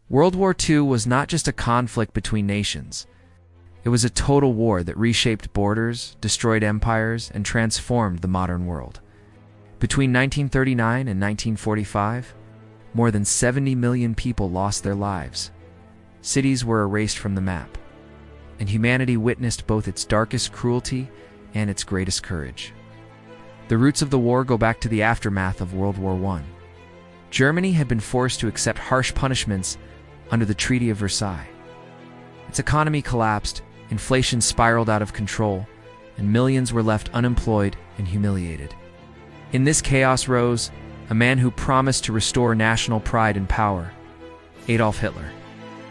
World War II was not just a conflict between nations. It was a total war that reshaped borders, destroyed empires, and transformed the modern world. Between 1939 and 1945, more than 70 million people lost their lives. Cities were erased from the map, and humanity witnessed both its darkest cruelty and its greatest courage. The roots of the war go back to the aftermath of World War I. Germany had been forced to accept harsh punishments under the Treaty of Versailles. Its economy collapsed, inflation spiraled out of control, and millions were left unemployed and humiliated. In this chaos rose a man who promised to restore national pride and power: Adolf Hitler.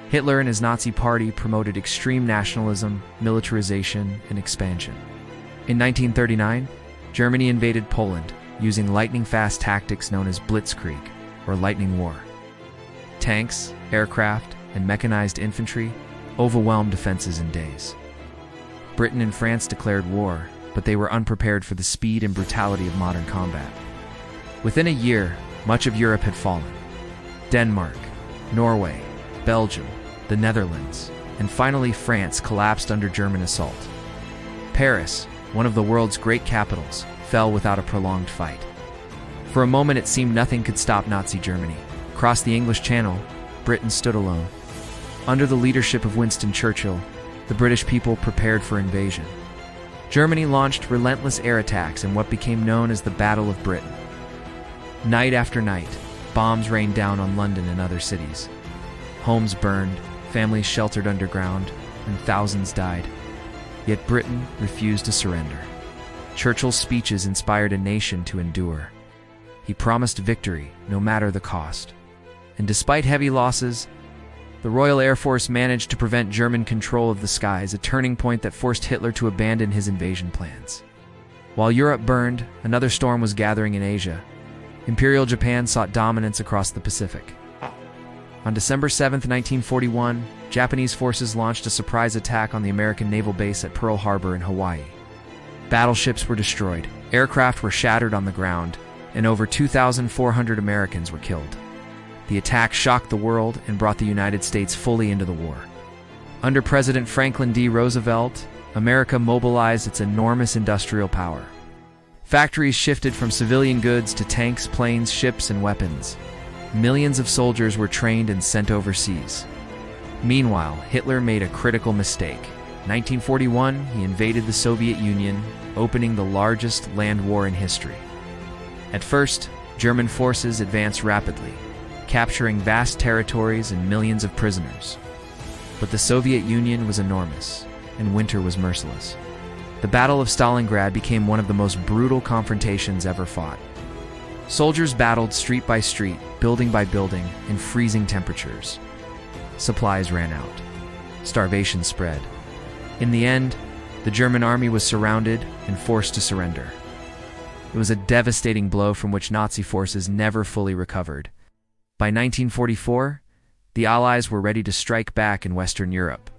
Hitler and his Nazi party promoted extreme nationalism, militarization, and expansion. In 1939, Germany invaded Poland using lightning-fast tactics known as blitzkrieg, or lightning war. Tanks, aircraft, and mechanized infantry overwhelmed defenses in days. Britain and France declared war, but they were unprepared for the speed and brutality of modern combat. Within a year, much of Europe had fallen. Denmark, Norway, Belgium, the Netherlands, and finally France collapsed under German assault. Paris, one of the world's great capitals, fell without a prolonged fight. For a moment it seemed nothing could stop Nazi Germany. Across the English Channel, Britain stood alone. Under the leadership of Winston Churchill, the British people prepared for invasion. Germany launched relentless air attacks in what became known as the Battle of Britain. Night after night, bombs rained down on London and other cities. Homes burned, families sheltered underground, and thousands died. Yet Britain refused to surrender. Churchill's speeches inspired a nation to endure. He promised victory, no matter the cost. And despite heavy losses, the Royal Air Force managed to prevent German control of the skies, a turning point that forced Hitler to abandon his invasion plans. While Europe burned, another storm was gathering in Asia. Imperial Japan sought dominance across the Pacific. On December 7, 1941, Japanese forces launched a surprise attack on the American naval base at Pearl Harbor in Hawaii. Battleships were destroyed, aircraft were shattered on the ground, and over 2,400 Americans were killed. The attack shocked the world and brought the United States fully into the war. Under President Franklin D. Roosevelt, America mobilized its enormous industrial power. Factories shifted from civilian goods to tanks, planes, ships, and weapons. Millions of soldiers were trained and sent overseas. Meanwhile, Hitler made a critical mistake. In 1941, he invaded the Soviet Union, opening the largest land war in history. At first, German forces advanced rapidly, capturing vast territories and millions of prisoners. But the Soviet Union was enormous, and winter was merciless. The Battle of Stalingrad became one of the most brutal confrontations ever fought. Soldiers battled street by street, building by building, in freezing temperatures. Supplies ran out. Starvation spread. In the end, the German army was surrounded and forced to surrender. It was a devastating blow from which Nazi forces never fully recovered. By 1944, the Allies were ready to strike back in Western Europe.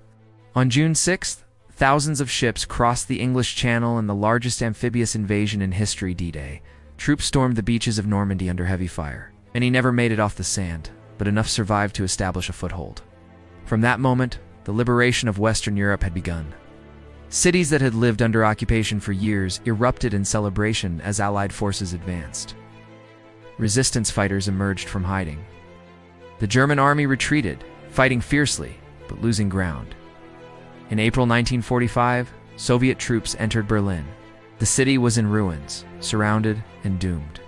On June 6th, thousands of ships crossed the English Channel in the largest amphibious invasion in history, D-Day. Troops stormed the beaches of Normandy under heavy fire. Many never made it off the sand, but enough survived to establish a foothold. From that moment, the liberation of Western Europe had begun. Cities that had lived under occupation for years erupted in celebration as Allied forces advanced. Resistance fighters emerged from hiding. The German army retreated, fighting fiercely, but losing ground. In April 1945, Soviet troops entered Berlin. The city was in ruins, surrounded and doomed.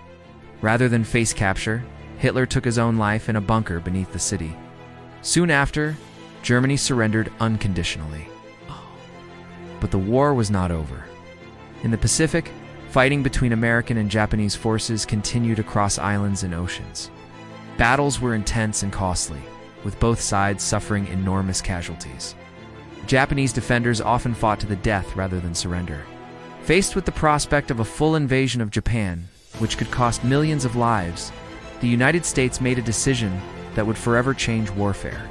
Rather than face capture, Hitler took his own life in a bunker beneath the city. Soon after, Germany surrendered unconditionally. But the war was not over. In the Pacific, fighting between American and Japanese forces continued across islands and oceans. Battles were intense and costly, with both sides suffering enormous casualties. Japanese defenders often fought to the death rather than surrender. Faced with the prospect of a full invasion of Japan, which could cost millions of lives, the United States made a decision that would forever change warfare.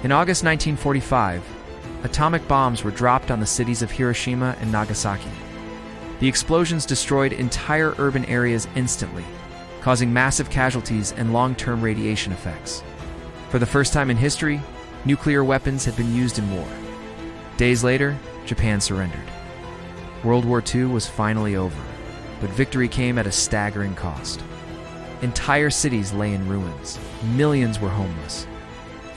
In August 1945, atomic bombs were dropped on the cities of Hiroshima and Nagasaki. The explosions destroyed entire urban areas instantly, causing massive casualties and long-term radiation effects. For the first time in history, nuclear weapons had been used in war. Days later, Japan surrendered. World War II was finally over, but victory came at a staggering cost. Entire cities lay in ruins. Millions were homeless.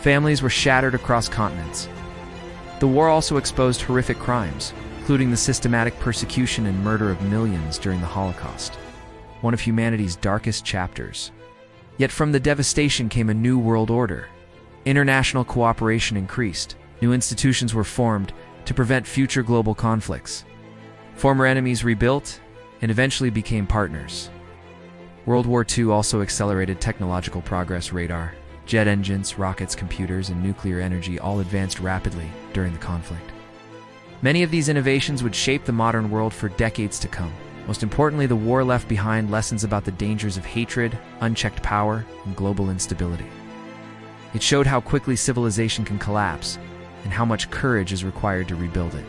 Families were shattered across continents. The war also exposed horrific crimes, including the systematic persecution and murder of millions during the Holocaust, one of humanity's darkest chapters. Yet from the devastation came a new world order. International cooperation increased. New institutions were formed to prevent future global conflicts. Former enemies rebuilt and eventually became partners. World War II also accelerated technological progress. Radar, jet engines, rockets, computers, and nuclear energy all advanced rapidly during the conflict. Many of these innovations would shape the modern world for decades to come. Most importantly, the war left behind lessons about the dangers of hatred, unchecked power, and global instability. It showed how quickly civilization can collapse and how much courage is required to rebuild it.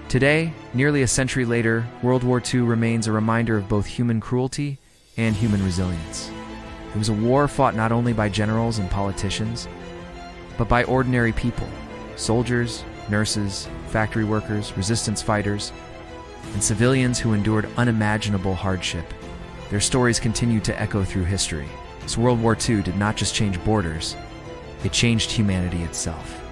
Today, nearly a century later, World War II remains a reminder of both human cruelty and human resilience. It was a war fought not only by generals and politicians, but by ordinary people, soldiers, nurses, factory workers, resistance fighters, and civilians who endured unimaginable hardship. Their stories continue to echo through history. World War II did not just change borders, it changed humanity itself.